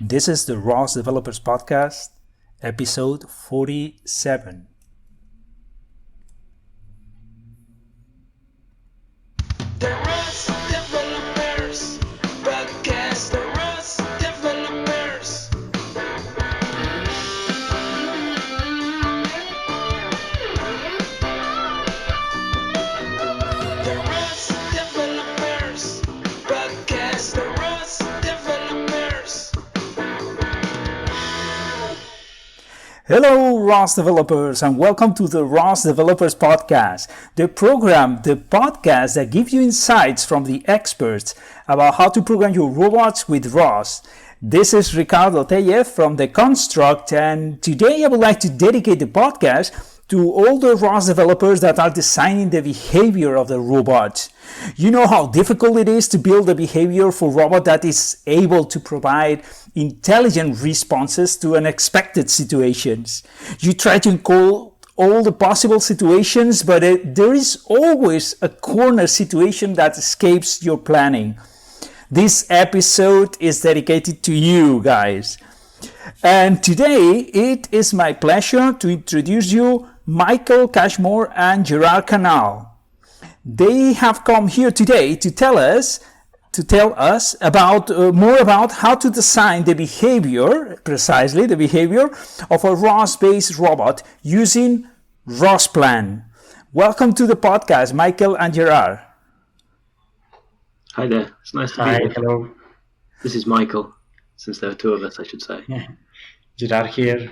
This is the ROS Developers Podcast, episode 47. The ROS Developers Podcast, the ROS Developers. The ROS Developers Podcast, the ROS Developers. Hello, ROS developers, and welcome to the ROS Developers Podcast, the podcast that gives you insights from the experts about how to program your robots with ROS. This is Ricardo Tellez from The Construct, and today I would like to dedicate the podcast to all the ROS developers that are designing the behavior of the robot. You know how difficult it is to build a behavior for a robot that is able to provide intelligent responses to unexpected situations. You try to encode all the possible situations, but there is always a corner situation that escapes your planning. This episode is dedicated to you guys. And today it is my pleasure to introduce you Michael Cashmore and Gerard Canal. They have come here today to tell us about more about how to design the behavior, precisely the behavior of a ROS-based robot using ROSplan. Welcome to the podcast, Michael and Gerard. Hi there. It's nice to be here. Hello. This is Michael, since there are two of us, I should say. Gerard here.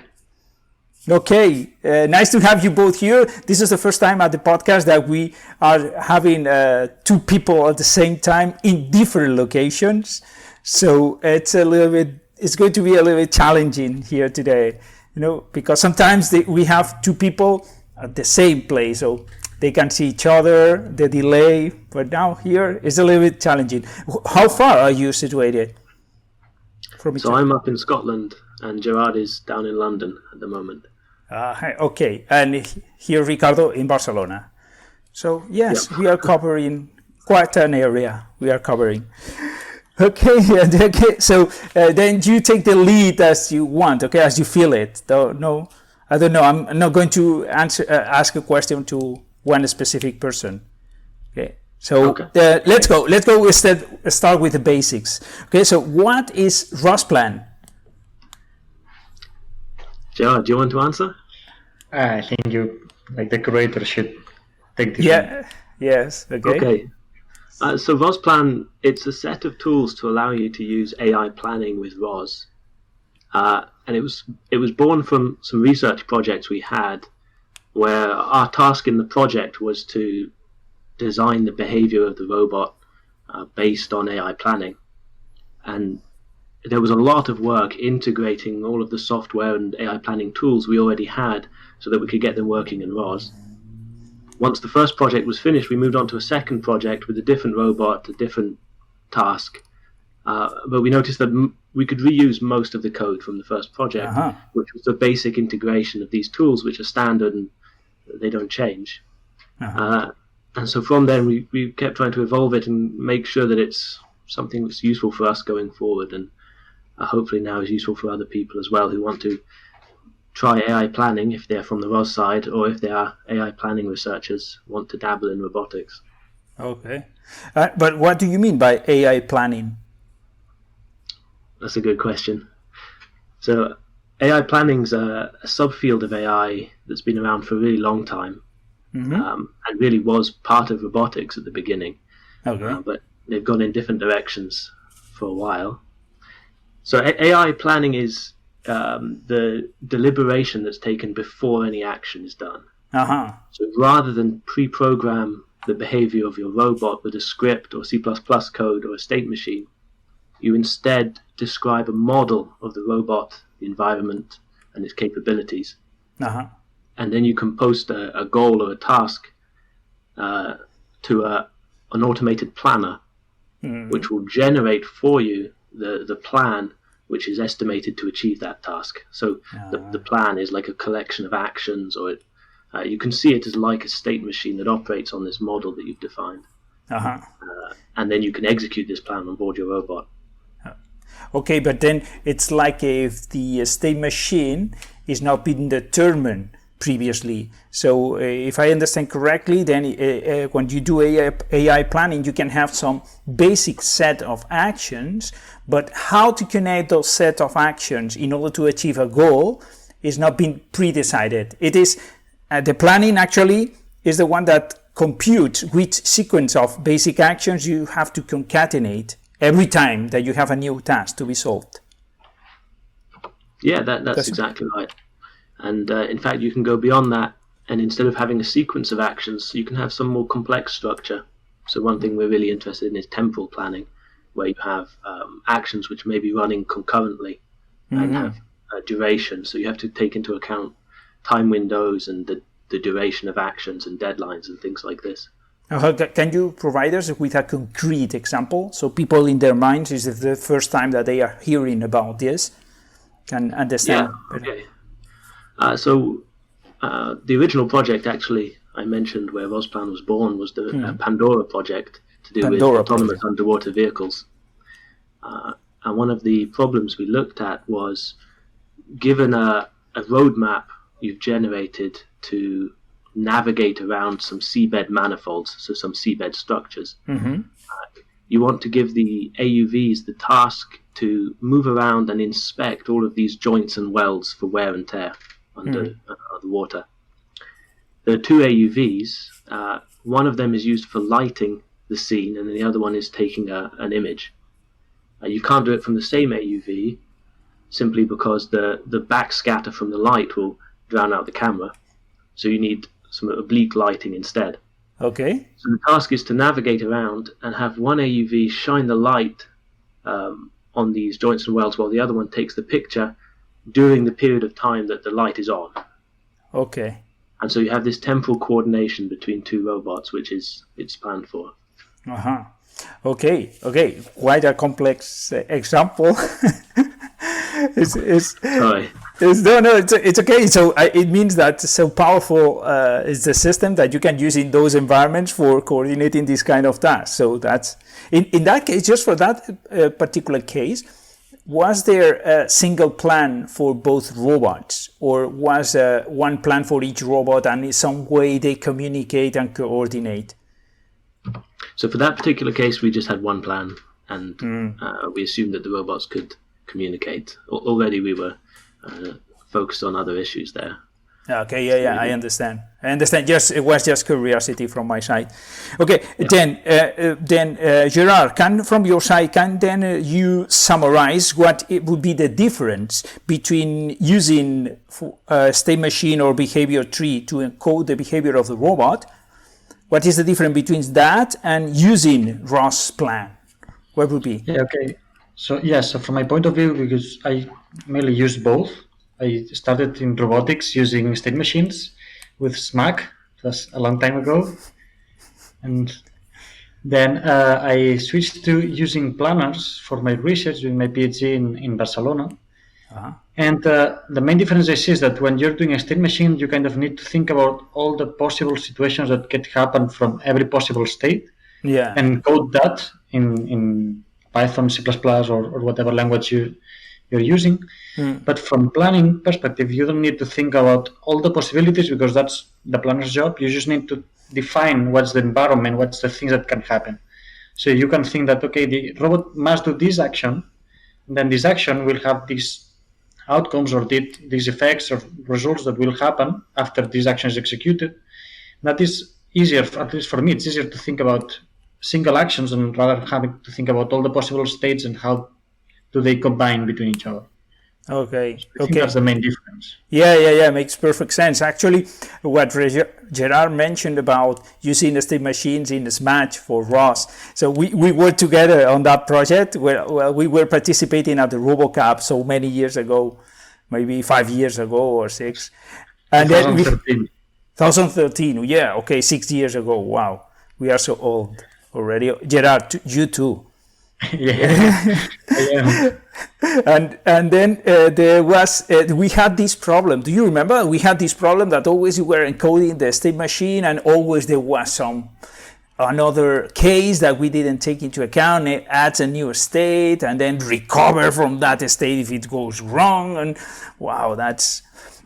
Okay, nice to have you both here. This is the first time at the podcast that we are having two people at the same time in different locations. So it's going to be a little bit challenging here today, because sometimes we have two people at the same place, so they can see each other, the delay, but now here it's a little bit challenging. How far are you situated from each other? So I'm up in Scotland and Gerard is down in London at the moment. Okay, and here Ricardo in Barcelona. So yes, We are covering quite an area. We are covering. Okay. So then you take the lead as you want. Okay, as you feel it. No, I don't know. I'm not going to ask a question to one specific person. Okay. So let's go. Start with the basics. Okay. So what is ROSplan? Gerard, do you want to answer? I think you, like the curator, should take this. Yeah. Yes. Okay. So ROSplan, it's a set of tools to allow you to use AI planning with ROS. And it was born from some research projects we had, where our task in the project was to design the behavior of the robot based on AI planning. And there was a lot of work integrating all of the software and AI planning tools we already had so that we could get them working in ROS. Once the first project was finished, we moved on to a second project with a different robot, a different task. But we noticed that we could reuse most of the code from the first project, which was the basic integration of these tools, which are standard and they don't change. And so from then, we kept trying to evolve it and make sure that it's something that's useful for us going forward, and hopefully now is useful for other people as well who want to try AI planning if they're from the ROS side, or if they are AI planning researchers want to dabble in robotics. Okay. But what do you mean by AI planning? That's a good question. So AI planning's a subfield of AI that's been around for a really long time, and really was part of robotics at the beginning. Okay. But they've gone in different directions for a while. So AI planning is the deliberation that's taken before any action is done. So rather than pre-program the behavior of your robot with a script or C++ code or a state machine, you instead describe a model of the robot, the environment, and its capabilities. And then you can post a goal or a task to an automated planner, which will generate for you the plan which is estimated to achieve that task. So the plan is like a collection of actions, or you can see it as like a state machine that operates on this model that you've defined. And then you can execute this plan on board your robot. Okay, but then it's like if the state machine is not been determined previously. So if I understand correctly, then when you do AI planning, you can have some basic set of actions, but how to connect those set of actions in order to achieve a goal is not being pre-decided. It is the planning actually is the one that computes which sequence of basic actions you have to concatenate every time that you have a new task to be solved. Yeah, that's exactly right. And in fact, you can go beyond that, and instead of having a sequence of actions, you can have some more complex structure. So one thing we're really interested in is temporal planning, where you have actions which may be running concurrently and have a duration. So you have to take into account time windows and the duration of actions and deadlines and things like this. Can you provide us with a concrete example so people in their minds, is it the first time that they are hearing about this, can understand? Yeah, okay. So the original project, actually, I mentioned where ROSplan was born was the Pandora project to do with autonomous underwater vehicles. And one of the problems we looked at was, given a roadmap you've generated to navigate around some seabed manifolds, so some seabed structures, you want to give the AUVs the task to move around and inspect all of these joints and welds for wear and tear under the water. There are two AUVs. One of them is used for lighting the scene, and the other one is taking an image. You can't do it from the same AUV simply because the backscatter from the light will drown out the camera. So you need some oblique lighting instead. Okay. So the task is to navigate around and have one AUV shine the light on these joints and welds while the other one takes the picture during the period of time that the light is on. Okay. And so you have this temporal coordination between two robots, which it's planned for. Okay. Quite a complex example. Sorry. It's okay. So it means that so powerful is the system that you can use in those environments for coordinating this kind of tasks. So that's in that case, just for that particular case, was there a single plan for both robots, or was one plan for each robot, and in some way they communicate and coordinate? So for that particular case, we just had one plan, and we assumed that the robots could communicate. Already we were focused on other issues there. Okay, yeah, I understand. Just it was just curiosity from my side. Okay, then Gerard, from your side, can you summarize what it would be the difference between using a state machine or behavior tree to encode the behavior of the robot? What is the difference between that and using ROSplan? What would be? Yeah, okay. So from my point of view, because I mainly use both. I started in robotics using state machines with SMAC. It was a long time ago. And then I switched to using planners for my research during my PhD in Barcelona. And the main difference I see is that when you're doing a state machine, you kind of need to think about all the possible situations that could happen from every possible state, and code that in Python, C++, or whatever language you're using. But from planning perspective, you don't need to think about all the possibilities, because that's the planner's job. You just need to define what's the environment, what's the things that can happen. So you can think that, okay, the robot must do this action, and then this action will have these outcomes or these effects or results that will happen after this action is executed. That is easier, at least for me, it's easier to think about single actions and rather having to think about all the possible states and how do they combine between each other. Okay. I think that's the main difference. Yeah. Makes perfect sense. Actually, what Gerard mentioned about using the state machines in SMAC for ROS. So we worked together on that project where we were participating at the RoboCup so many years ago, maybe 5 years ago or 6. And 2013. 2013. Yeah. Okay. 6 years ago. Wow. We are so old already. Gerard, you too. Yeah. And then there was we had this problem. Do you remember? We had this problem that always you were encoding the state machine, and always there was some another case that we didn't take into account. It adds a new state and then recover from that state if it goes wrong. And wow,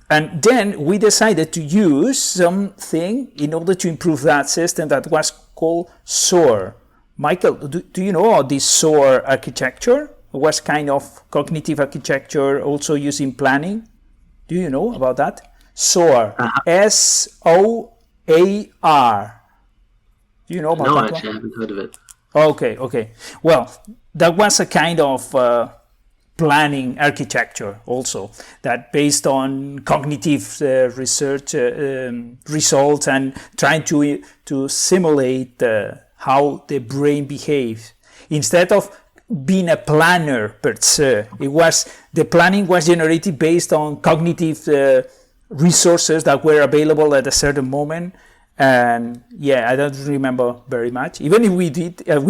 and then we decided to use something in order to improve that system that was called SOAR. Michael, do you know this SOAR architecture? It was kind of cognitive architecture also used in planning. Do you know about that? SOAR. SOAR. Do you know about that? No, one? actually, I haven't heard of it. Okay. Well, that was a kind of planning architecture also that based on cognitive research results and trying to simulate how the brain behaves. Instead of being a planner per se, the planning was generated based on cognitive resources that were available at a certain moment. And yeah, I don't remember very much. Even if we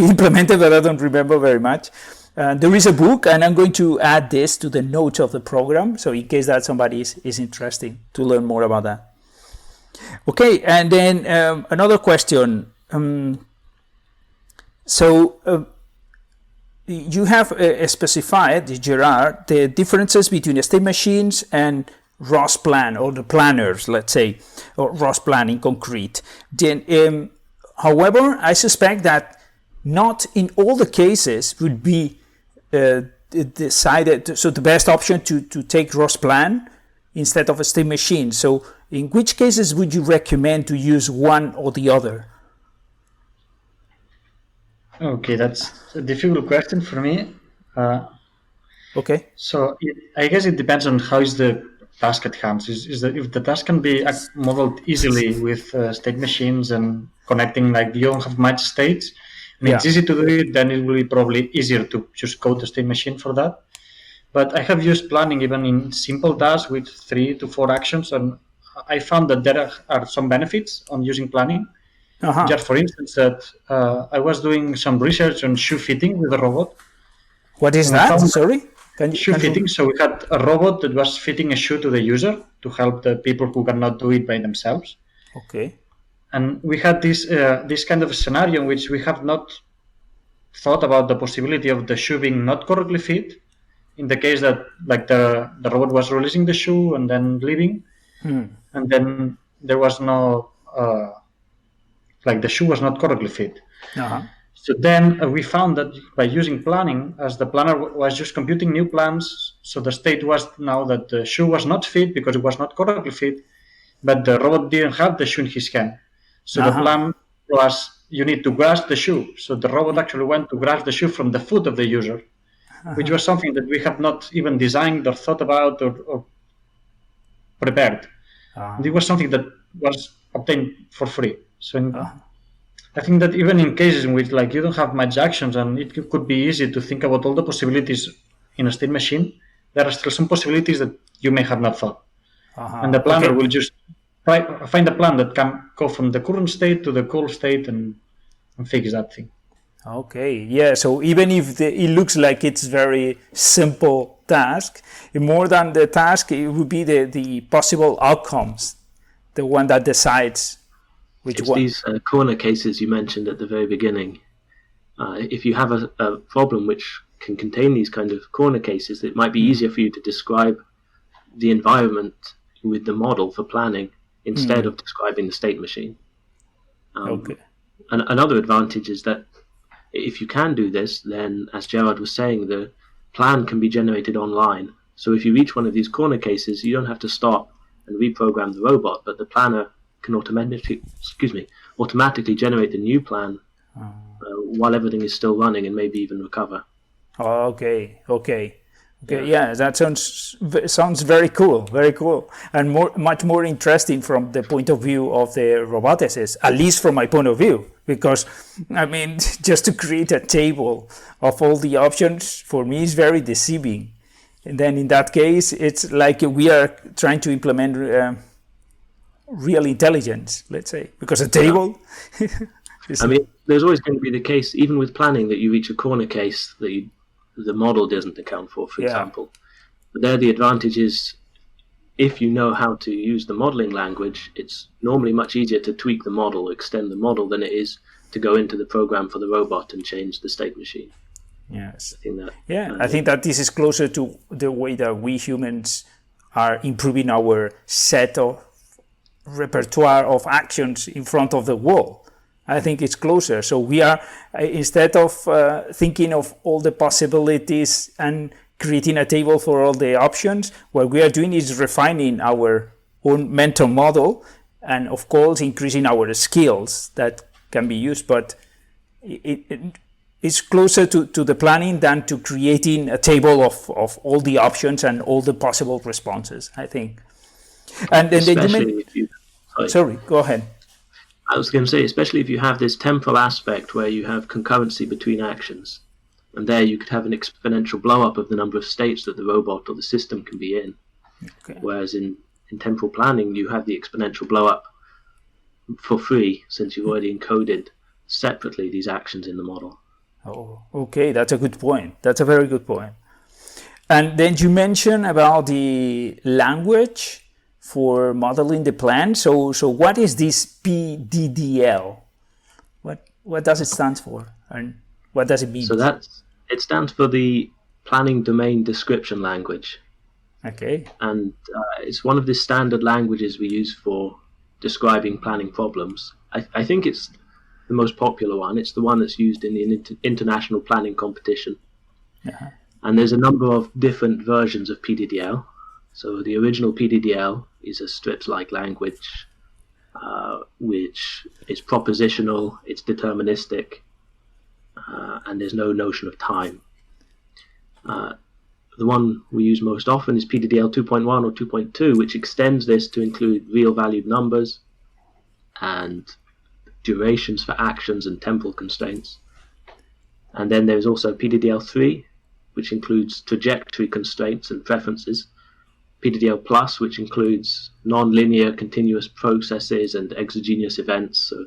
implemented that, I don't remember very much. There is a book, and I'm going to add this to the notes of the program, so in case that somebody is interested to learn more about that. Okay, and then another question. You have specified, Gerard, the differences between state machines and ROSplan, or the planners, let's say, or ROSplan in concrete. Then, however, I suspect that not in all the cases would be decided. So the best option to take ROSplan instead of a state machine. So in which cases would you recommend to use one or the other? Okay, that's a difficult question for me. Okay. So I guess it depends on how is the task at hand. Is that if the task can be modeled easily with state machines and connecting, like you don't have much states, it's easy to do it, then it will be probably easier to just code the state machine for that. But I have used planning even in simple tasks with 3 to 4 actions, and I found that there are some benefits on using planning. Just for instance, that I was doing some research on shoe fitting with a robot. What is that? Sorry? Shoe fitting. So we had a robot that was fitting a shoe to the user to help the people who cannot do it by themselves. Okay. And we had this kind of scenario in which we have not thought about the possibility of the shoe being not correctly fit, in the case that like the robot was releasing the shoe and then leaving, and then there was no the shoe was not correctly fit. So then we found that by using planning, as the planner was just computing new plans, so the state was now that the shoe was not fit because it was not correctly fit, but the robot didn't have the shoe in his hand. So the plan was you need to grasp the shoe. So the robot actually went to grasp the shoe from the foot of the user, which was something that we have not even designed or thought about or prepared. It was something that was obtained for free. So I think that even in cases in which like you don't have much actions and it could be easy to think about all the possibilities in a state machine, there are still some possibilities that you may have not thought. And the planner will just find a plan that can go from the current state to the goal state and fix that thing. Okay, yeah, so even if it looks like it's very simple task, more than the task, it would be the possible outcomes, the one that decides which it's one. These corner cases you mentioned at the very beginning. If you have a problem which can contain these kind of corner cases, it might be easier for you to describe the environment with the model for planning instead of describing the state machine. And another advantage is that if you can do this, then as Gerard was saying, the plan can be generated online. So if you reach one of these corner cases, you don't have to stop and reprogram the robot, but the planner can automatically generate the new plan while everything is still running and maybe even recover. Okay. Yeah, that sounds very cool, and much more interesting from the point of view of the roboticists, at least from my point of view, because I mean, just to create a table of all the options for me is very deceiving. And then in that case, it's like we are trying to implement real intelligence, let's say, because a table. I mean, there's always going to be the case, even with planning, that you reach a corner case that the model doesn't account for example. But there the advantage is, if you know how to use the modeling language, it's normally much easier to tweak the model, extend the model, than it is to go into the program for the robot and change the state machine. Yes. I think that this is closer to the way that we humans are improving our set of repertoire of actions in front of the wall. I think it's closer. So we are, instead of thinking of all the possibilities and creating a table for all the options, what we are doing is refining our own mental model and, of course, increasing our skills that can be used. But it's closer to the planning than to creating a table of all the options and all the possible responses, I think. And then sorry, go ahead. I was going to say, especially if you have this temporal aspect where you have concurrency between actions, and there you could have an exponential blow up of the number of states that the robot or the system can be in. Okay. Whereas in temporal planning, you have the exponential blow up for free, since you've already encoded separately these actions in the model. Oh, okay, that's a good point. That's a very good point. And then you mentioned about the language for modeling the plan. So what is this PDDL? What does it stand for, and what does it mean? So it stands for the Planning Domain Description Language. Okay. And it's one of the standard languages we use for describing planning problems. I think it's the most popular one. It's the one that's used in the international planning competition. Uh-huh. And there's a number of different versions of PDDL. So the original PDDL is a script-like language, which is propositional, it's deterministic, and there's no notion of time. The one we use most often is PDDL 2.1 or 2.2, which extends this to include real-valued numbers and durations for actions and temporal constraints. And then there's also PDDL 3, which includes trajectory constraints and preferences. PDDL Plus, which includes non-linear continuous processes and exogenous events. So,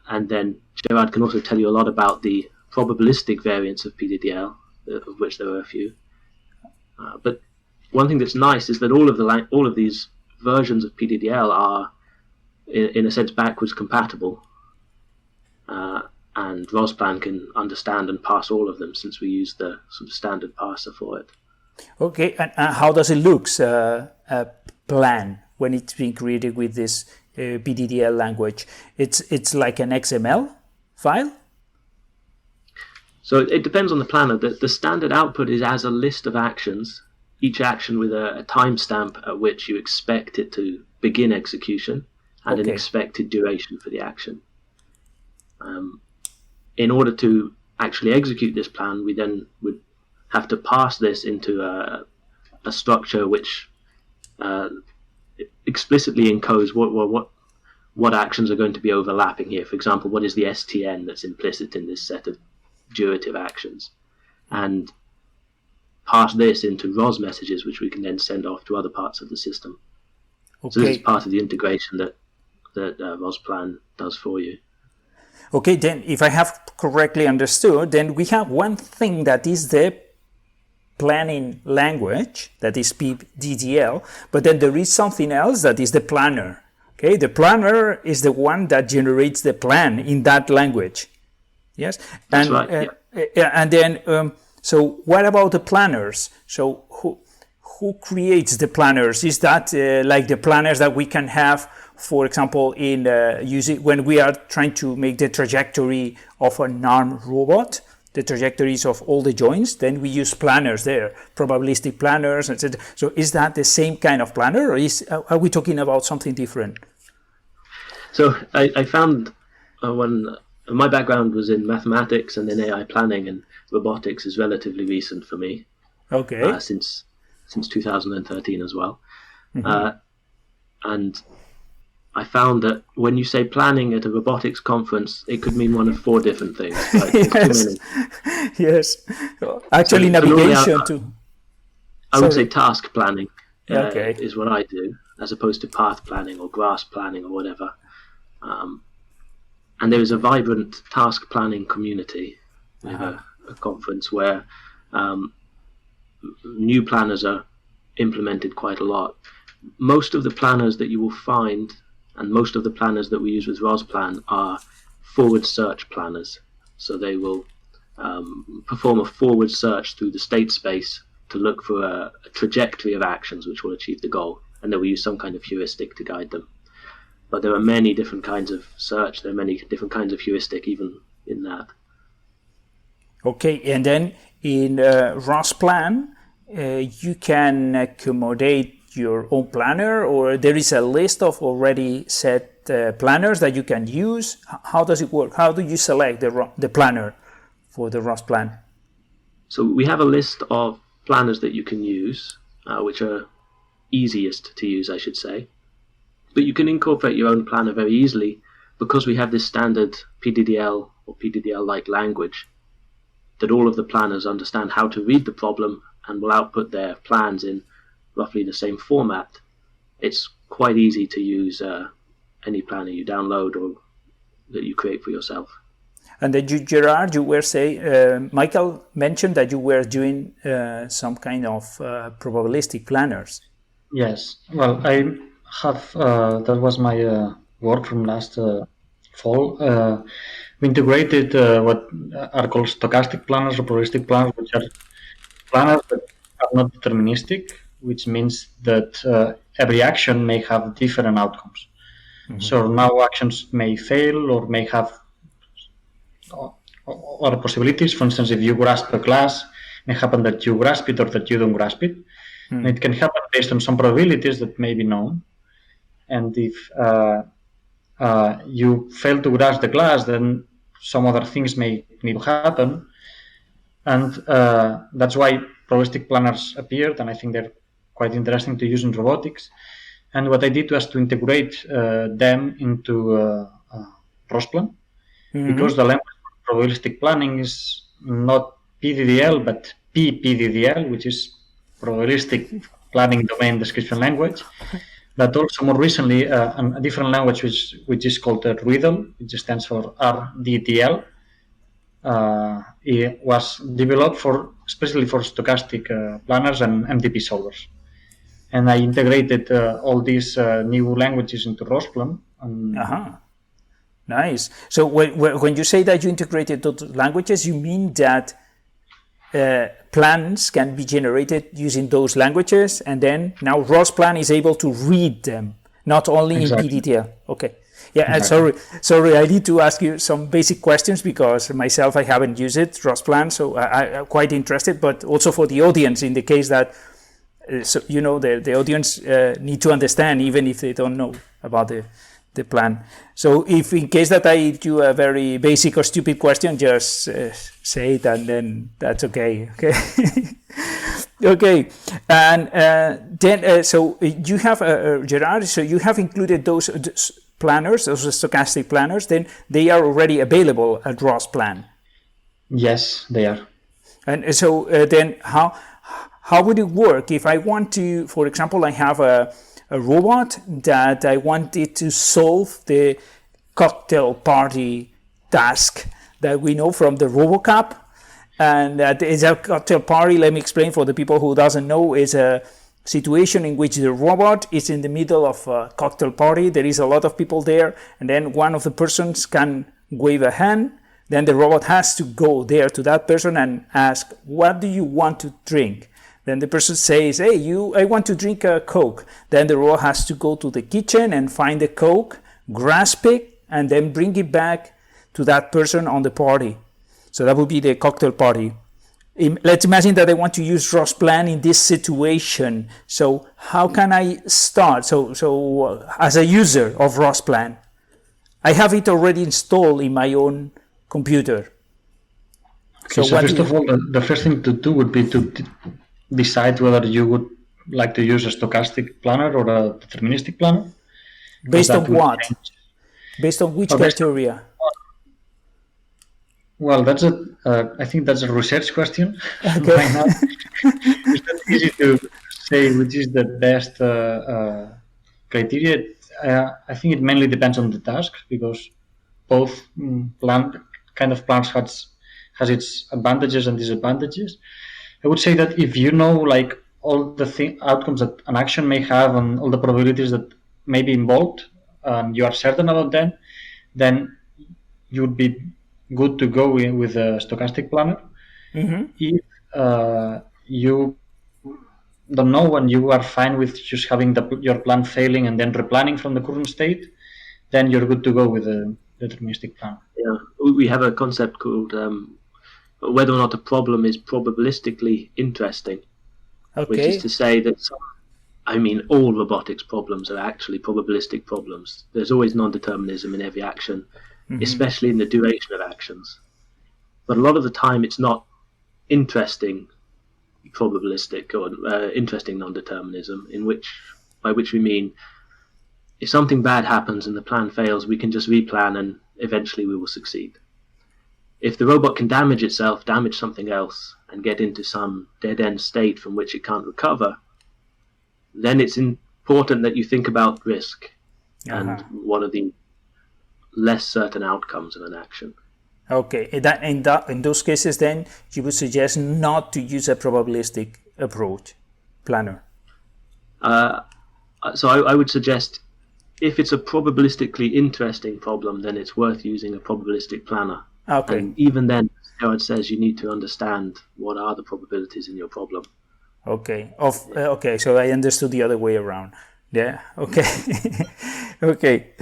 and then Gerard can also tell you a lot about the probabilistic variants of PDDL, of which there are a few. But one thing that's nice is that all of these versions of PDDL are, in a sense, backwards compatible. And ROSplan can understand and parse all of them, since we use the sort of standard parser for it. Okay, and how does it look, a plan, when it's being created with this PDDL language? It's like an XML file? So it depends on the planner. The standard output is as a list of actions, each action with a timestamp at which you expect it to begin execution, and an expected duration for the action. In order to actually execute this plan, we then would have to pass this into a structure which explicitly encodes what actions are going to be overlapping here. For example, what is the STN that's implicit in this set of durative actions, and pass this into ROS messages, which we can then send off to other parts of the system. Okay. So this is part of the integration that ROSplan does for you. Okay, then if I have correctly understood, then we have one thing that is the planning language, that is PDDL, but then there is something else that is the planner. Okay, the planner is the one that generates the plan in that language. Yes, that's right. And then so what about the planners? So who creates the planners? Is that like the planners that we can have, for example, in using when we are trying to make the trajectory of an armed robot, the trajectories of all the joints? Then we use planners there, probabilistic planners, etc. So is that the same kind of planner, or are we talking about something different? So I found when my background was in mathematics, and then AI planning, and robotics is relatively recent for me. Okay. Since 2013 as well. Mm-hmm. And I found that when you say planning at a robotics conference, it could mean one of four different things. Right? Yes. Yes. Actually, so navigation too. I would say task planning okay. is what I do, as opposed to path planning or grass planning or whatever. And there is a vibrant task planning community. We have a conference where new planners are implemented quite a lot. Most of the planners that you will find, and most of the planners that we use with ROSplan, are forward search planners. So they will perform a forward search through the state space to look for a trajectory of actions which will achieve the goal, and they will use some kind of heuristic to guide them. But there are many different kinds of search, there are many different kinds of heuristic even in that. Okay, and then in ROSplan, you can accommodate your own planner, or there is a list of already set planners that you can use. How does it work? How do you select the planner for the ROSplan? So we have a list of planners that you can use, which are easiest to use, I should say. But you can incorporate your own planner very easily because we have this standard PDDL or PDDL-like language that all of the planners understand how to read the problem and will output their plans in roughly the same format. It's quite easy to use any planner you download or that you create for yourself. And then Gerard, you were Michael mentioned that you were doing some kind of probabilistic planners. Yes. Well, I have, that was my work from last fall. We integrated what are called stochastic planners or probabilistic planners, which are planners that are not deterministic, which means that every action may have different outcomes. Mm-hmm. So now actions may fail or may have other possibilities. For instance, if you grasp a class, it may happen that you grasp it or that you don't grasp it. Mm-hmm. And it can happen based on some probabilities that may be known. And if you fail to grasp the class, then some other things may need to happen. And that's why probabilistic planners appeared, and I think they're quite interesting to use in robotics. And what I did was to integrate them into ROSplan, mm-hmm. because the language for probabilistic planning is not PDDL, but PPDDL, which is probabilistic planning domain description language. But also more recently, a different language which is called Riddle, which stands for RDTL. It was developed especially for stochastic planners and MDP solvers. And I integrated all these new languages into ROSplan. Nice. So when you say that you integrated those languages, you mean that plans can be generated using those languages, and then now ROSplan is able to read them, not only exactly. in PDDL. Okay. Yeah, exactly. Sorry, I need to ask you some basic questions because myself, I haven't used it, ROSplan, so I'm quite interested, but also for the audience, in the case that, the audience need to understand, even if they don't know about the plan. So if in case that I do a very basic or stupid question, just say it and then that's okay. Okay. And then, so you have, Gerard, so you have included those planners, those stochastic planners, then they are already available at ROSplan. Yes, they are. And so then how would it work if I want to, for example, I have a robot that I wanted to solve the cocktail party task that we know from the RoboCup. And that is a cocktail party, let me explain for the people who doesn't know, is a situation in which the robot is in the middle of a cocktail party. There is a lot of people there, and then one of the persons can wave a hand. Then the robot has to go there to that person and ask, what do you want to drink? Then the person says, hey, I want to drink a Coke. Then the robot has to go to the kitchen and find the Coke, grasp it, and then bring it back to that person on the party. So that would be the cocktail party. Let's imagine that I want to use ROSplan in this situation. So how can I start? So as a user of ROSplan, I have it already installed in my own computer. Okay, so first of all, the first thing to do would be to decide whether you would like to use a stochastic planner or a deterministic planner. Based on what? Based on which criteria? Well, I think that's a research question. Okay. Right now. It's not easy to say which is the best criteria. I think it mainly depends on the task, because both kind of plans has its advantages and disadvantages. I would say that if you know like all the outcomes that an action may have and all the probabilities that may be involved, and you are certain about them, then you would be good to go with a stochastic planner. If you don't know and you are fine with just having your plan failing and then replanning from the current state, then you're good to go with a deterministic plan. Yeah, we have a concept called whether or not a problem is probabilistically interesting, which is to say that all robotics problems are actually probabilistic problems. There's always non-determinism in every action, especially in the duration of actions. But a lot of the time it's not interesting probabilistic or interesting non-determinism, by which we mean if something bad happens and the plan fails, we can just replan and eventually we will succeed. If the robot can damage itself, damage something else, and get into some dead-end state from which it can't recover, then it's important that you think about risk and what are the less certain outcomes of an action. Okay, in those cases, then you would suggest not to use a probabilistic approach planner. So I would suggest if it's a probabilistically interesting problem, then it's worth using a probabilistic planner. Okay. And even then, Gerard says you need to understand what are the probabilities in your problem. Okay. Okay. So I understood the other way around. Yeah. Okay. Okay.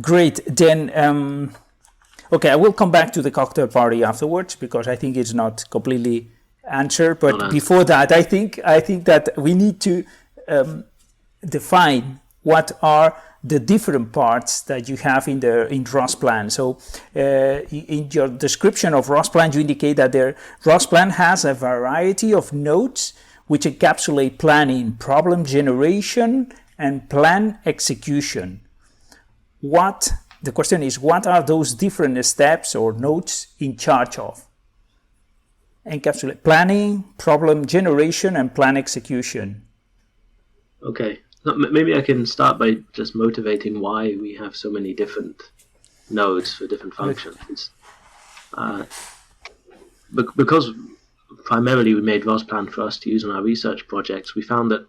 Great. Then. Okay. I will come back to the cocktail party afterwards because I think it's not completely answered. But before that, I think that we need to define what are the different parts that you have in ROSplan. So in your description of ROSplan, you indicate that ROSplan has a variety of nodes which encapsulate planning, problem generation, and plan execution. The question is, what are those different steps or nodes in charge of? Encapsulate planning, problem generation, and plan execution. Okay. Maybe I can start by just motivating why we have so many different nodes for different functions. Because primarily we made ROSplan for us to use on our research projects, we found that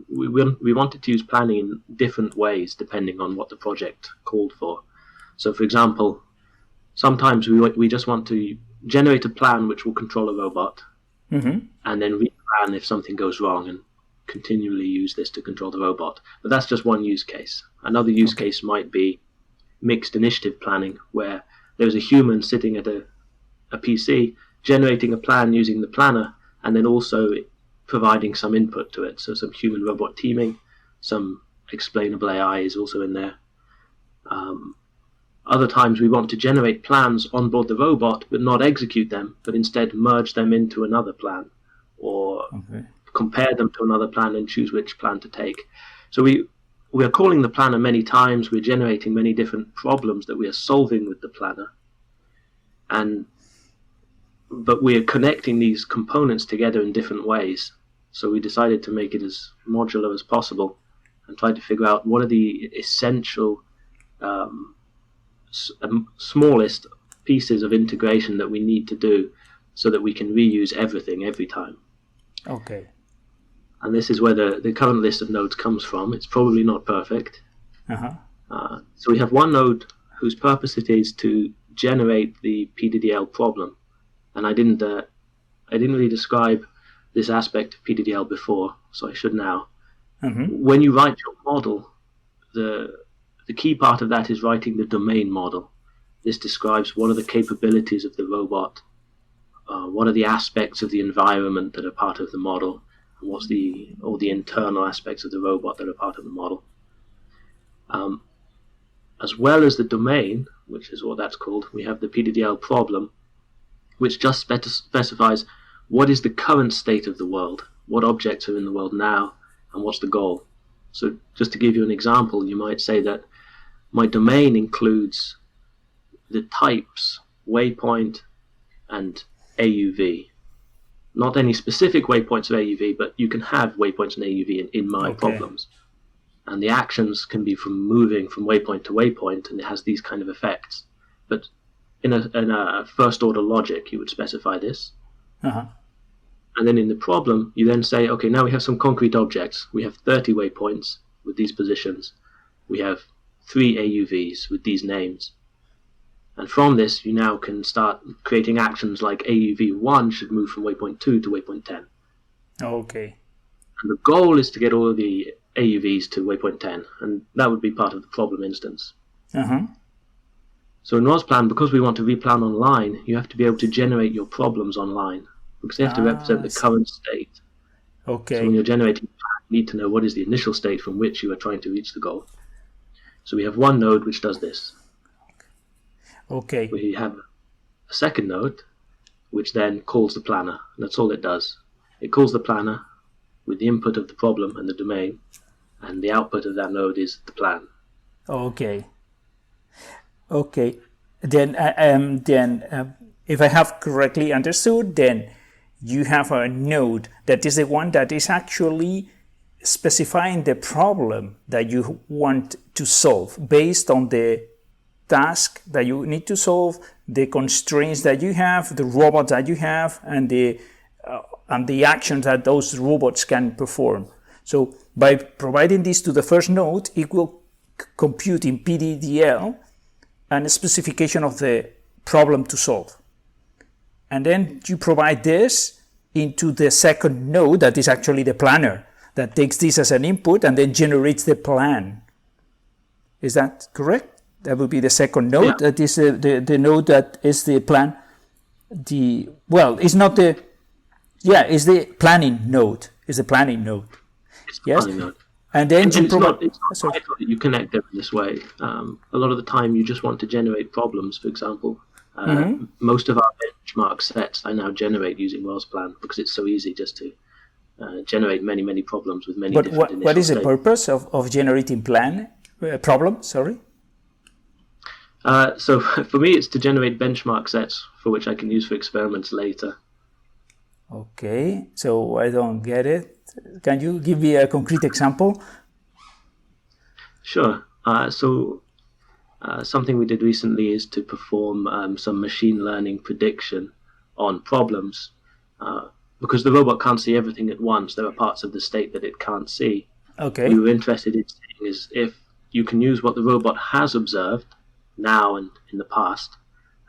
we wanted to use planning in different ways depending on what the project called for. So, for example, sometimes we just want to generate a plan which will control a robot, and then replan if something goes wrong and continually use this to control the robot. But that's just one use case. Another use case might be mixed initiative planning, where there's a human sitting at a PC generating a plan using the planner and then also providing some input to it. So some human robot teaming, some explainable AI is also in there. Other times we want to generate plans on board the robot but not execute them, but instead merge them into another plan or compare them to another plan and choose which plan to take. So we are calling the planner many times, we're generating many different problems that we are solving with the planner, but we are connecting these components together in different ways. So we decided to make it as modular as possible and try to figure out what are the essential smallest pieces of integration that we need to do so that we can reuse everything every time. Okay. And this is where the current list of nodes comes from. It's probably not perfect. So we have one node whose purpose it is to generate the PDDL problem. And I didn't really describe this aspect of PDDL before, so I should now. When you write your model, the key part of that is writing the domain model. This describes what are the capabilities of the robot, what are the aspects of the environment that are part of the model, and what's all the internal aspects of the robot that are part of the model. As well as the domain, which is what that's called, we have the PDDL problem, which just specifies what is the current state of the world, what objects are in the world now, and what's the goal. So just to give you an example, you might say that my domain includes the types, waypoint, and AUV. Not any specific waypoints of AUV, but you can have waypoints and AUV in my problems. And the actions can be from moving from waypoint to waypoint, and it has these kind of effects. But in a first-order logic, you would specify this. And then in the problem, you then say, okay, now we have some concrete objects. We have 30 waypoints with these positions. We have 3 AUVs with these names. And from this, you now can start creating actions like AUV1 should move from waypoint 2 to waypoint 10. Okay. And the goal is to get all of the AUVs to waypoint 10, and that would be part of the problem instance. Uh-huh. So in ROSplan, because we want to replan online, you have to be able to generate your problems online, because they have to represent the current state. Okay. So when you're generating, you need to know what is the initial state from which you are trying to reach the goal. So we have one node which does this. Okay. We have a second node which then calls the planner, and that's all it does. It calls the planner with the input of the problem and the domain, and the output of that node is the plan. Okay. Okay. Then if I have correctly understood, then you have a node that is the one that is actually specifying the problem that you want to solve based on the task that you need to solve, the constraints that you have, the robots that you have, and the actions that those robots can perform. So by providing this to the first node, it will compute in PDDL and a specification of the problem to solve. And then you provide this into the second node that is actually the planner that takes this as an input and then generates the plan. Is that correct? That would be the second node. Yeah. That is the node that is the plan. It's not the, it's the planning node. It's the planning node. It's the Yes. planning node. And then And you it's not sorry. vital that you connect them this way. A lot of the time, you just want to generate problems. For example, most of our benchmark sets I now generate using ROSplan because it's so easy just to generate many problems with many But different initial what is the states. purpose of generating problem? Sorry. So for me, it's to generate benchmark sets for which I can use for experiments later. Okay, so I don't get it. Can you give me a concrete example? Sure. Something we did recently is to perform some machine learning prediction on problems. Because the robot can't see everything at once, there are parts of the state that it can't see. Okay. We were interested in seeing is if you can use what the robot has observed now and in the past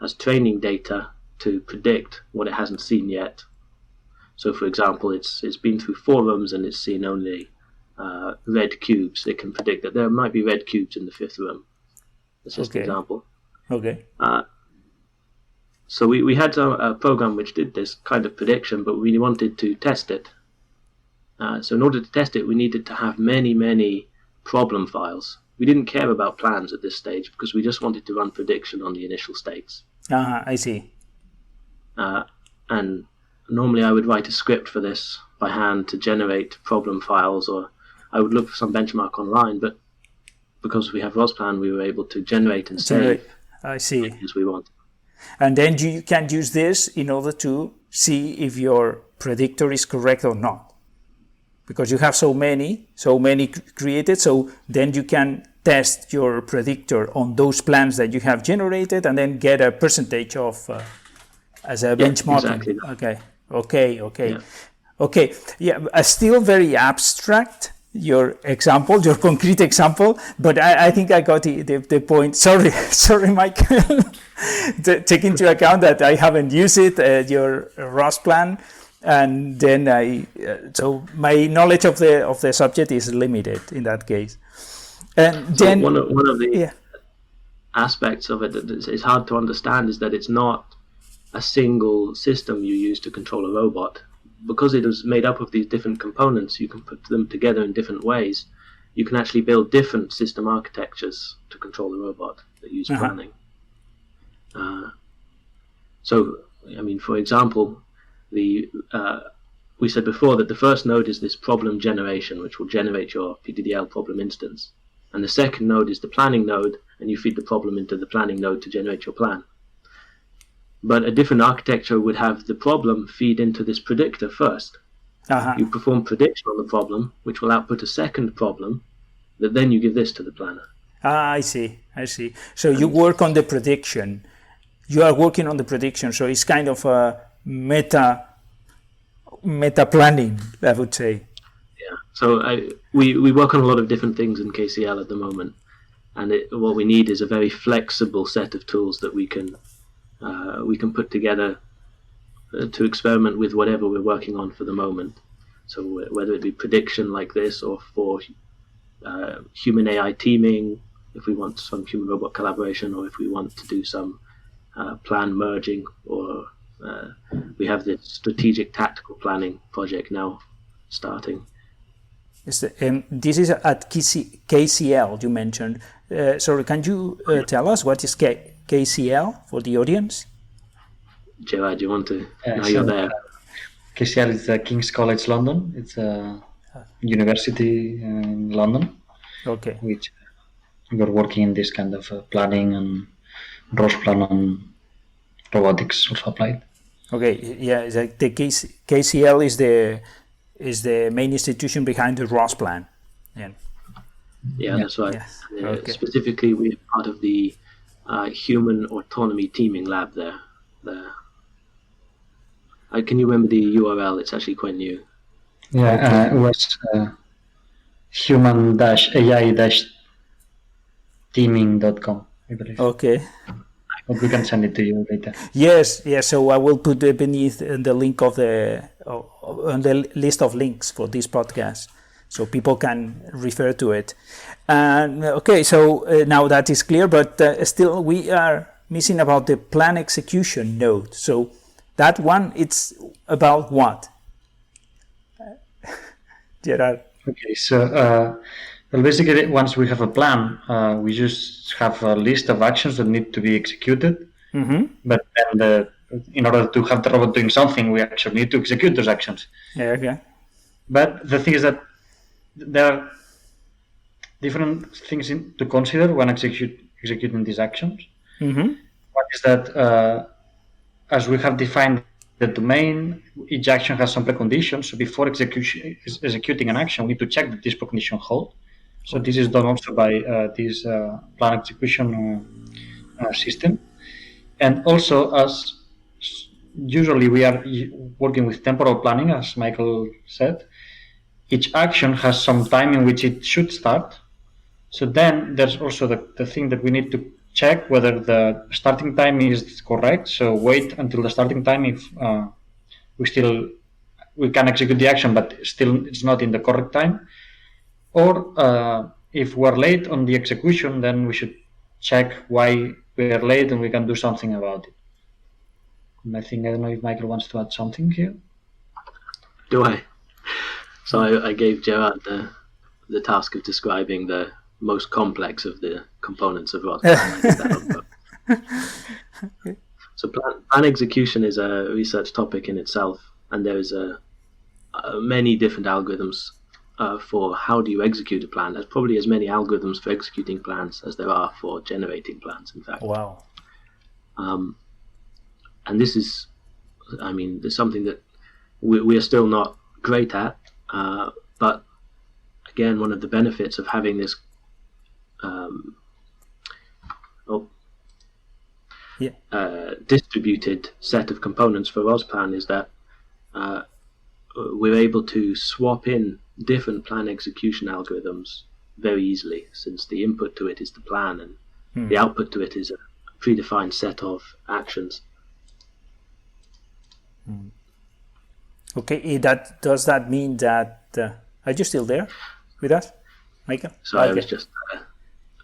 as training data to predict what it hasn't seen yet. So, for example, it's been through 4 rooms and it's seen only red cubes. It can predict that there might be red cubes in the 5th room. That's just an example. Okay. So we had a program which did this kind of prediction, but we wanted to test it. So in order to test it, we needed to have many problem files. We didn't care about plans at this stage because we just wanted to run prediction on the initial states. I see. And normally I would write a script for this by hand to generate problem files, or I would look for some benchmark online, but because we have ROSplan, we were able to generate and save I see. as we want. And then you can use this in order to see if your predictor is correct or not. Because you have so many created, so then you can test your predictor on those plans that you have generated and then get a percentage of as a benchmarking. Exactly. Okay. Yeah, still very abstract, your example, your concrete example, but I think I got the point. Sorry, Michael. Take into account that I haven't used it, your ROSplan, and then so my knowledge of the subject is limited in that case. And So then one of the aspects of it that is hard to understand is that it's not a single system you use to control a robot. Because it is made up of these different components, you can put them together in different ways. You can actually build different system architectures to control the robot that use planning. So, I mean, for example, we said before that the first node is this problem generation, which will generate your PDDL problem instance. And the second node is the planning node, and you feed the problem into the planning node to generate your plan. But a different architecture would have the problem feed into this predictor first. You perform prediction on the problem, which will output a second problem, that then you give this to the planner. I see. So you work on the prediction. You are working on the prediction, so it's kind of a meta planning, I would say. Yeah. So we work on a lot of different things in KCL at the moment. and what we need is a very flexible set of tools that we can put together to experiment with whatever we're working on for the moment. So whether it be prediction like this, or for human AI teaming, if we want some human robot collaboration, or if we want to do some plan merging, or we have the strategic tactical planning project now starting. This is at KCL you mentioned. Sorry, can you tell us what is KCL for the audience? Gerard, you want to? Now you're there. KCL is King's College London. It's a university in London. Okay. Which we're working in this kind of planning and ROSplan and robotics also applied. Okay. Yeah. The KCL is the main institution behind the ROSplan. Yeah, that's right. Yeah. Okay. Specifically, we're part of the Human Autonomy Teaming Lab there. Can you remember the URL? It's actually quite new. Yeah, it was human-ai-teaming.com, I believe. Okay. But we can send it to you later. Yes. So I will put beneath the link of on the list of links for this podcast, so people can refer to it. And okay, so now that is clear, but still we are missing about the plan execution node. So that one, it's about what? Gerard? Okay, so well, basically, once we have a plan, we just have a list of actions that need to be executed. Mm-hmm. But then, in order to have the robot doing something, we actually need to execute those actions. Yeah, okay. But the thing is that there are different things to consider when executing these actions. Mm-hmm. One is that as we have defined the domain, each action has some preconditions. So before executing an action, we need to check that this precondition hold. So this is done also by this plan execution system. And also, as usually we are working with temporal planning, as Michael said, each action has some time in which it should start. So then there's also the thing that we need to check whether the starting time is correct. So wait until the starting time if we can execute the action, but still it's not in the correct time. Or if we're late on the execution, then we should check why we are late and we can do something about it. And I don't know if Michael wants to add something here. Do I? So I gave Gerard the task of describing the most complex of the components of ROSplan. So plan execution is a research topic in itself, and there is many different algorithms for how do you execute a plan. There's probably as many algorithms for executing plans as there are for generating plans, in fact. Wow. And this is, there's something that we are still not great at, but again, one of the benefits of having this distributed set of components for ROSplan is that we're able to swap in different plan execution algorithms very easily, since the input to it is the plan and the output to it is a predefined set of actions. Okay, does that mean that are you still there with us, Michael? So I was just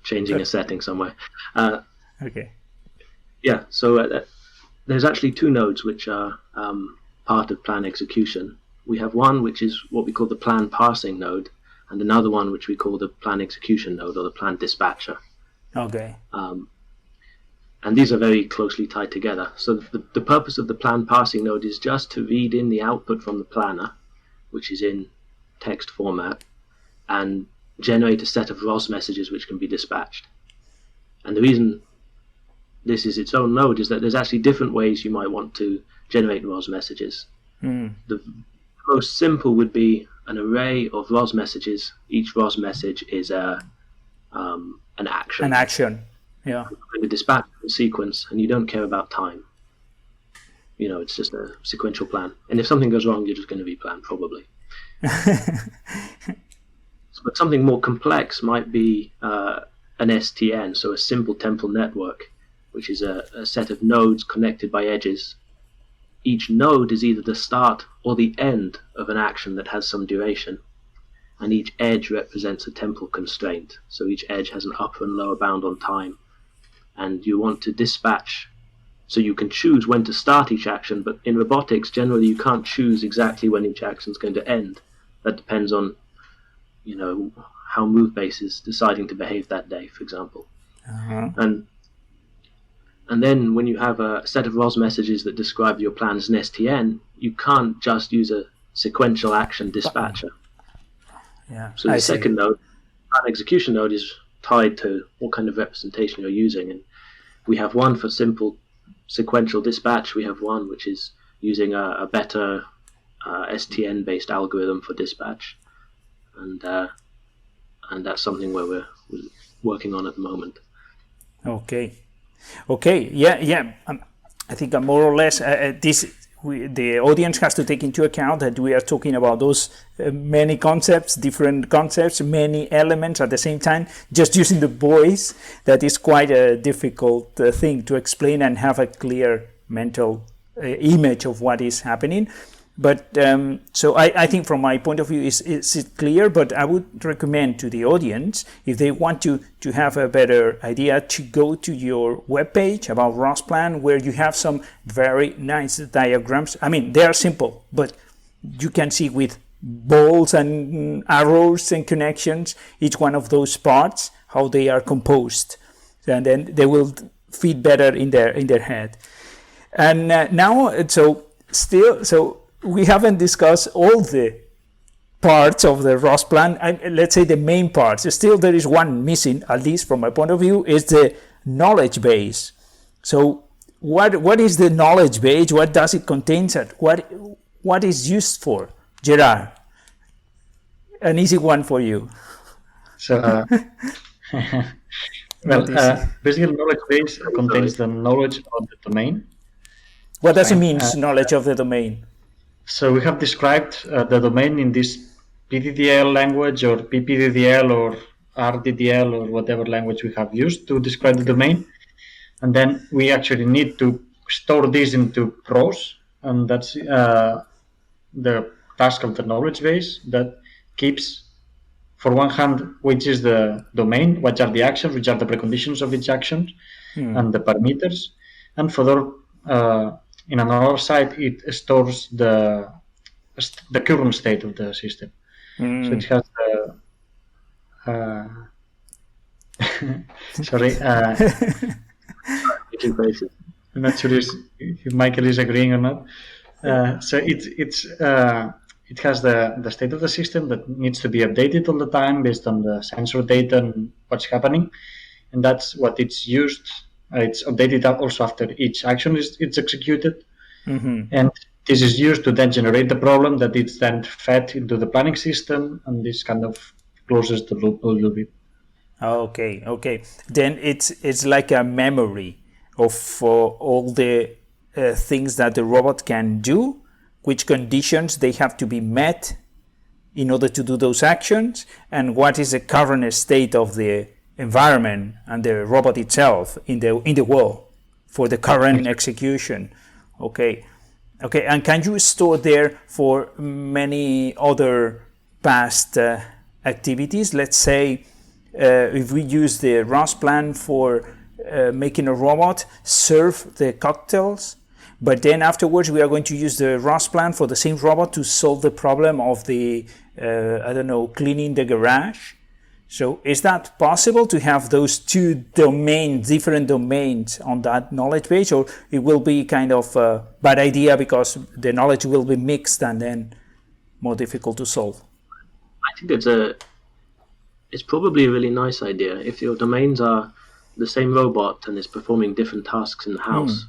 changing a setting somewhere. Okay. Yeah, so there's actually two nodes which are part of plan execution. We have one which is what we call the plan parsing node, and another one which we call the plan execution node, or the plan dispatcher. Okay. And these are very closely tied together. So the purpose of the plan parsing node is just to read in the output from the planner, which is in text format, and generate a set of ROS messages which can be dispatched. And the reason this is its own node is that there's actually different ways you might want to generate ROS messages. The most simple would be an array of ROS messages. Each ROS message is an action. An action, yeah. A dispatch sequence, and you don't care about time. It's just a sequential plan. And if something goes wrong, you're just going to replan, probably. But something more complex might be an STN, so a simple temporal network, which is a set of nodes connected by edges. Each node is either the start or the end of an action that has some duration, and each edge represents a temporal constraint. So each edge has an upper and lower bound on time, and you want to dispatch, so you can choose when to start each action, but in robotics generally you can't choose exactly when each action is going to end. That depends on, you know, how MoveBase is deciding to behave that day, for example. And then when you have a set of ROS messages that describe your plan as an STN, you can't just use a sequential action dispatcher. Yeah. So the second node, plan execution node, is tied to what kind of representation you're using. And we have one for simple sequential dispatch. We have one which is using a better STN-based algorithm for dispatch. And that's something where we're working on at the moment. Okay. Yeah. I think more or less the audience has to take into account that we are talking about those many concepts, different concepts, many elements at the same time. Just using the voice, that is quite a difficult thing to explain and have a clear mental image of what is happening. But so I think from my point of view is it clear, but I would recommend to the audience, if they want to have a better idea, to go to your webpage about ROSplan, where you have some very nice diagrams. I mean, they are simple, but you can see with balls and arrows and connections, each one of those parts, how they are composed. And then they will fit better in their head. And now, so we haven't discussed all the parts of the ROSplan. Let's say the main parts. Still, there is one missing, at least from my point of view, is the knowledge base. So, what is the knowledge base? What does it contain? What is used for? Gerard, an easy one for you. So, basically, knowledge base contains the knowledge of the domain. What does it mean, knowledge of the domain? So we have described the domain in this PDDL language or PPDDL or RDDL or whatever language we have used to describe the domain. And then we actually need to store this into ROS, and that's the task of the knowledge base that keeps, for one hand, which is the domain, what are the actions, which are the preconditions of each action, and the parameters. And for the in another side, it stores the current state of the system. So it has I'm not sure if Michael is agreeing or not. So it has the state of the system that needs to be updated all the time based on the sensor data and what's happening, and that's what it's used. It's updated also after each action it's executed, and this is used to then generate the problem that it's then fed into the planning system, and this kind of closes the loop a little bit. Okay. Then it's like a memory of all the things that the robot can do, which conditions they have to be met in order to do those actions, and what is the current state of the environment and the robot itself in the world for the current execution. Okay, and can you store there for many other past activities? Let's say if we use the ROSplan for making a robot serve the cocktails, but then afterwards we are going to use the ROSplan for the same robot to solve the problem of the cleaning the garage. So is that possible to have those two domains, different domains on that knowledge base, or it will be kind of a bad idea because the knowledge will be mixed and then more difficult to solve? I think it's probably a really nice idea. If your domains are the same robot and is performing different tasks in the house,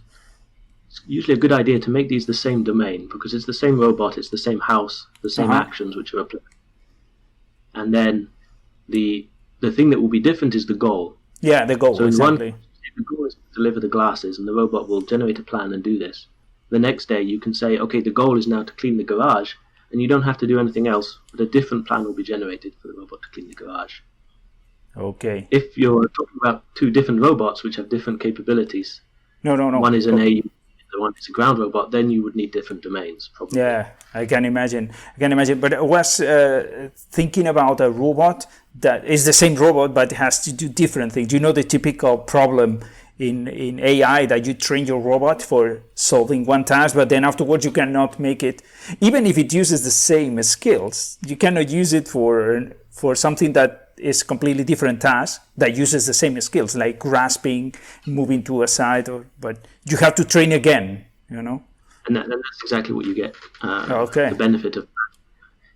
it's usually a good idea to make these the same domain, because it's the same robot, it's the same house, the same actions which are applied. And then the thing that will be different is the goal. Yeah, the goal, so exactly. The goal is to deliver the glasses, and the robot will generate a plan and do this. The next day you can say, okay, the goal is now to clean the garage, and you don't have to do anything else, but a different plan will be generated for the robot to clean the garage. Okay. If you're talking about two different robots which have different capabilities, No. one is an AU, the one is a ground robot, then you would need different domains, probably. Yeah, I can imagine. But I was thinking about a robot that is the same robot but has to do different things. You know the typical problem in AI that you train your robot for solving one task, but then afterwards you cannot make it, even if it uses the same skills, you cannot use it for something that is completely different task that uses the same skills, like grasping, moving to a side, but you have to train again, you know? And that's exactly what you get. Okay. The benefit of that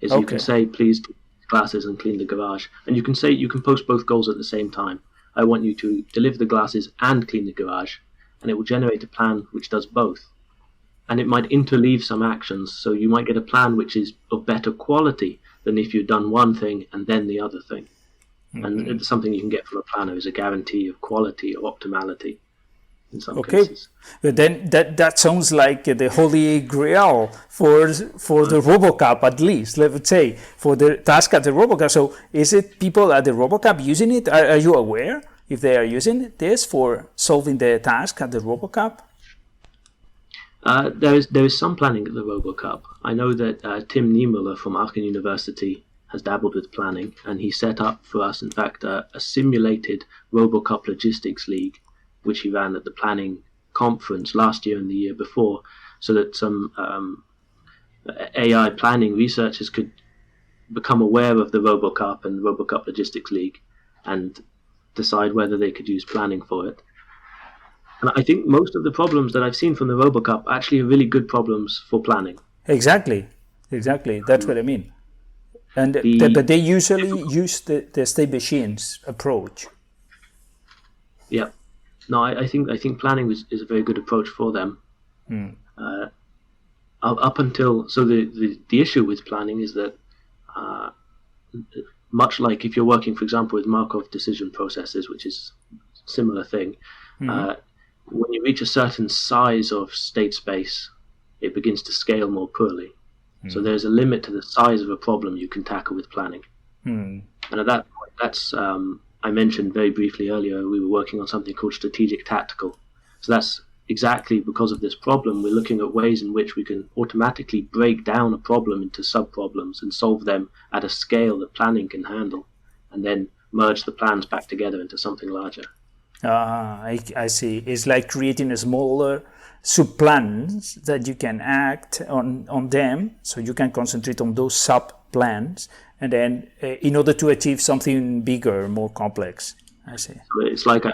is you can say, please do glasses and clean the garage. And you can say, you can post both goals at the same time. I want you to deliver the glasses and clean the garage. And it will generate a plan which does both. And it might interleave some actions. So you might get a plan which is of better quality than if you'd done one thing and then the other thing. And it's something you can get from a planner is a guarantee of quality or optimality in some cases. But then that sounds like the holy grail for the RoboCup, at least, let's say, for the task at the RoboCup. So is it people at the RoboCup using it? Are you aware if they are using this for solving the task at the RoboCup? There is some planning at the RoboCup. I know that Tim Niemöller from Aachen University has dabbled with planning, and he set up for us, in fact, a simulated RoboCup logistics league, which he ran at the planning conference last year and the year before, so that some AI planning researchers could become aware of the RoboCup and RoboCup logistics league and decide whether they could use planning for it. And I think most of the problems that I've seen from the RoboCup actually are really good problems for planning. Exactly. That's what I mean. And but they usually use the state machines approach. Yeah, no, I think planning is a very good approach for them. Up until the issue with planning is that much like if you're working, for example, with Markov decision processes, which is a similar thing, when you reach a certain size of state space, it begins to scale more poorly. So there's a limit to the size of a problem you can tackle with planning. And at that point, that's, I mentioned very briefly earlier, we were working on something called strategic tactical. So that's exactly because of this problem, we're looking at ways in which we can automatically break down a problem into sub-problems and solve them at a scale that planning can handle, and then merge the plans back together into something larger. I see. It's like creating a smaller sub-plans that you can act on them, so you can concentrate on those sub-plans, and then in order to achieve something bigger, more complex. I see. So it's like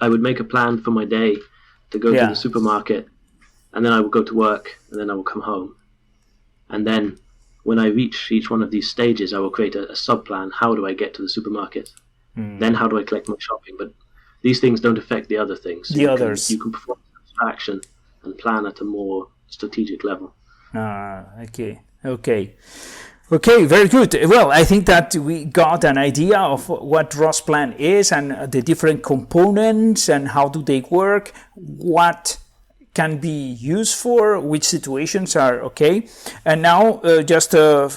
I would make a plan for my day to go to the supermarket, and then I would go to work, and then I will come home. And then when I reach each one of these stages, I will create a sub-plan. How do I get to the supermarket? Then how do I collect my shopping? But these things don't affect the other things. You can perform abstraction and plan at a more strategic level. Okay, very good. Well, I think that we got an idea of what ROSplan is and the different components and how do they work, what can be used for, which situations are okay. And now just a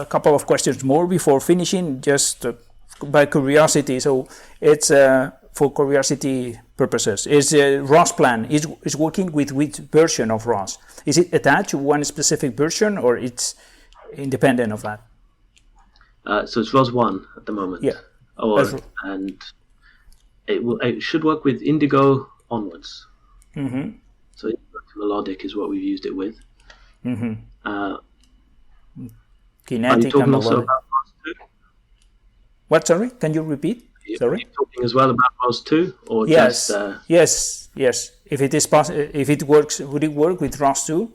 couple of questions more before finishing, just by curiosity. So it's for curiosity purposes. Is ROSplan is working with which version of ROS? Is it attached to one specific version, or it's independent of that? So it's ROS 1 at the moment. Yeah. And it should work with Indigo onwards. So melodic is what we've used it with. Kinetic. Are you talking also about ROS 2? What? Sorry, can you repeat? Sorry. Are you talking as well about ROS 2, or yes, just? Yes. If it is if it works, would it work with ROS 2?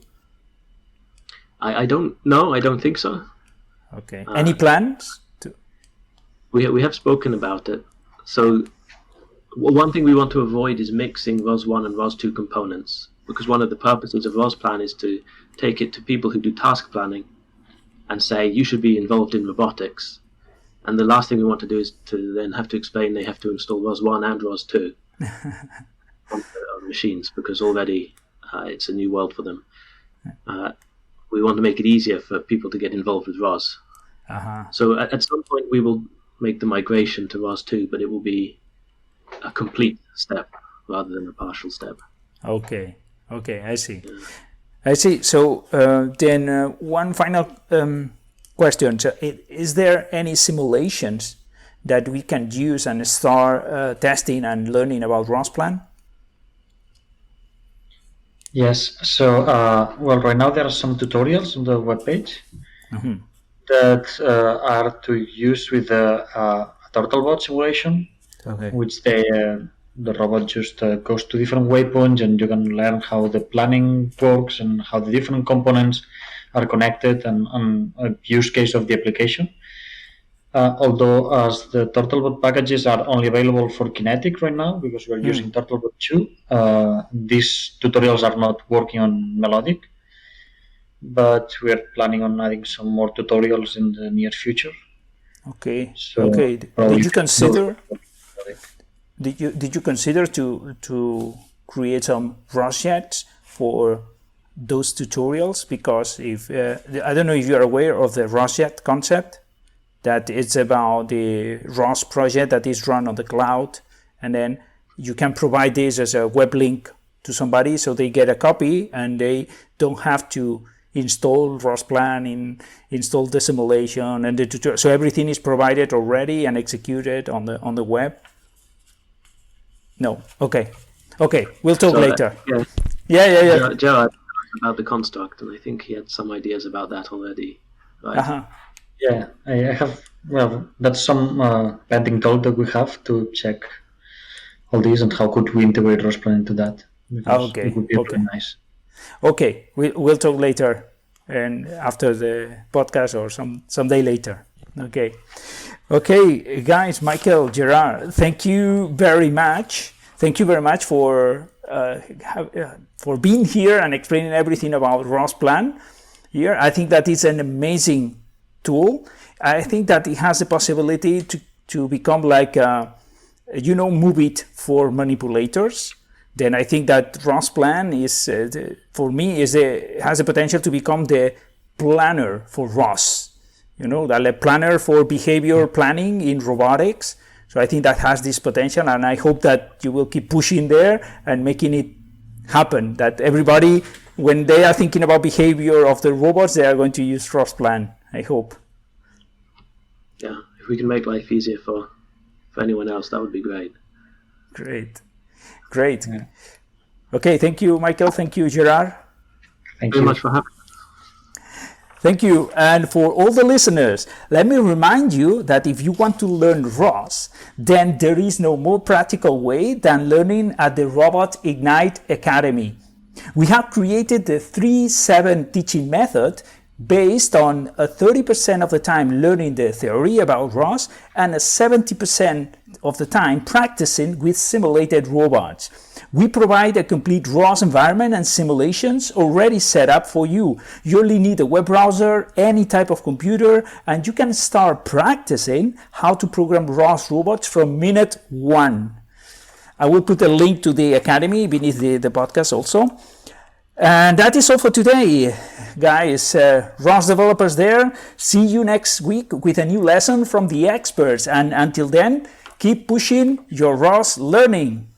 I don't know. I don't think so. Okay. Any plans? We have spoken about it. So one thing we want to avoid is mixing ROS 1 and ROS 2 components, because one of the purposes of ROSplan is to take it to people who do task planning and say, you should be involved in robotics. And the last thing we want to do is to then have to explain they have to install ROS 1 and ROS 2 on machines, because already it's a new world for them. We want to make it easier for people to get involved with ROS. So at some point we will make the migration to ROS2, but it will be a complete step rather than a partial step. Okay, I see. I see. So then one final question. So is there any simulations that we can use and start testing and learning about ROSplan? Yes. So, well, right now there are some tutorials on the webpage that are to use with a turtlebot simulation, Okay. which the robot just goes to different waypoints, and you can learn how the planning works and how the different components are connected and a use case of the application. Although as the Turtlebot packages are only available for Kinetic right now because we're using Turtlebot 2, these tutorials are not working on Melodic, but we're planning on adding some more tutorials in the near future. Okay. So okay. probably Did you consider? Did you consider to create some projects for those tutorials? Because if I don't know if you're aware of the ROSjet concept, that it's about the ROS project that is run on the cloud, and then you can provide this as a web link to somebody so they get a copy and they don't have to install ROSplan, install the simulation and the tutorial. So everything is provided already and executed on the web. No. Okay. We'll talk later. Yeah. Gerard about the construct, and I think he had some ideas about that already. Right? Yeah, I have. Well, that's some pending code that we have to check all these and how could we integrate ROSplan into that. Okay. It would be pretty nice. Okay, we'll talk later, and after the podcast or someday later. Okay, guys, Michael, Gerard, thank you very much. Thank you very much for being here and explaining everything about ROSplan here. I think that is an amazing tool. I think that it has the possibility to become like move it for manipulators. Then I think that ROSplan is for me has the potential to become the planner for ROS. The planner for behavior planning in robotics. So I think that has this potential, and I hope that you will keep pushing there and making it happen. That everybody, when they are thinking about behavior of the robots, they are going to use ROSplan. I hope. Yeah, if we can make life easier for anyone else, that would be great. Great. Yeah. Okay, thank you, Michael. Thank you, Gerard. Thank you very much for having me. Thank you. And for all the listeners, let me remind you that if you want to learn ROS, then there is no more practical way than learning at the Robot Ignite Academy. We have created the 3-7 teaching method based on a 30% of the time learning the theory about ROS and a 70% of the time practicing with simulated robots. We provide a complete ROS environment and simulations already set up for you. You only need a web browser, any type of computer, and you can start practicing how to program ROS robots from minute 1. I will put a link to the Academy beneath the podcast also. And that is all for today, guys. ROS developers there. See you next week with a new lesson from the experts. And until then, keep pushing your ROS learning.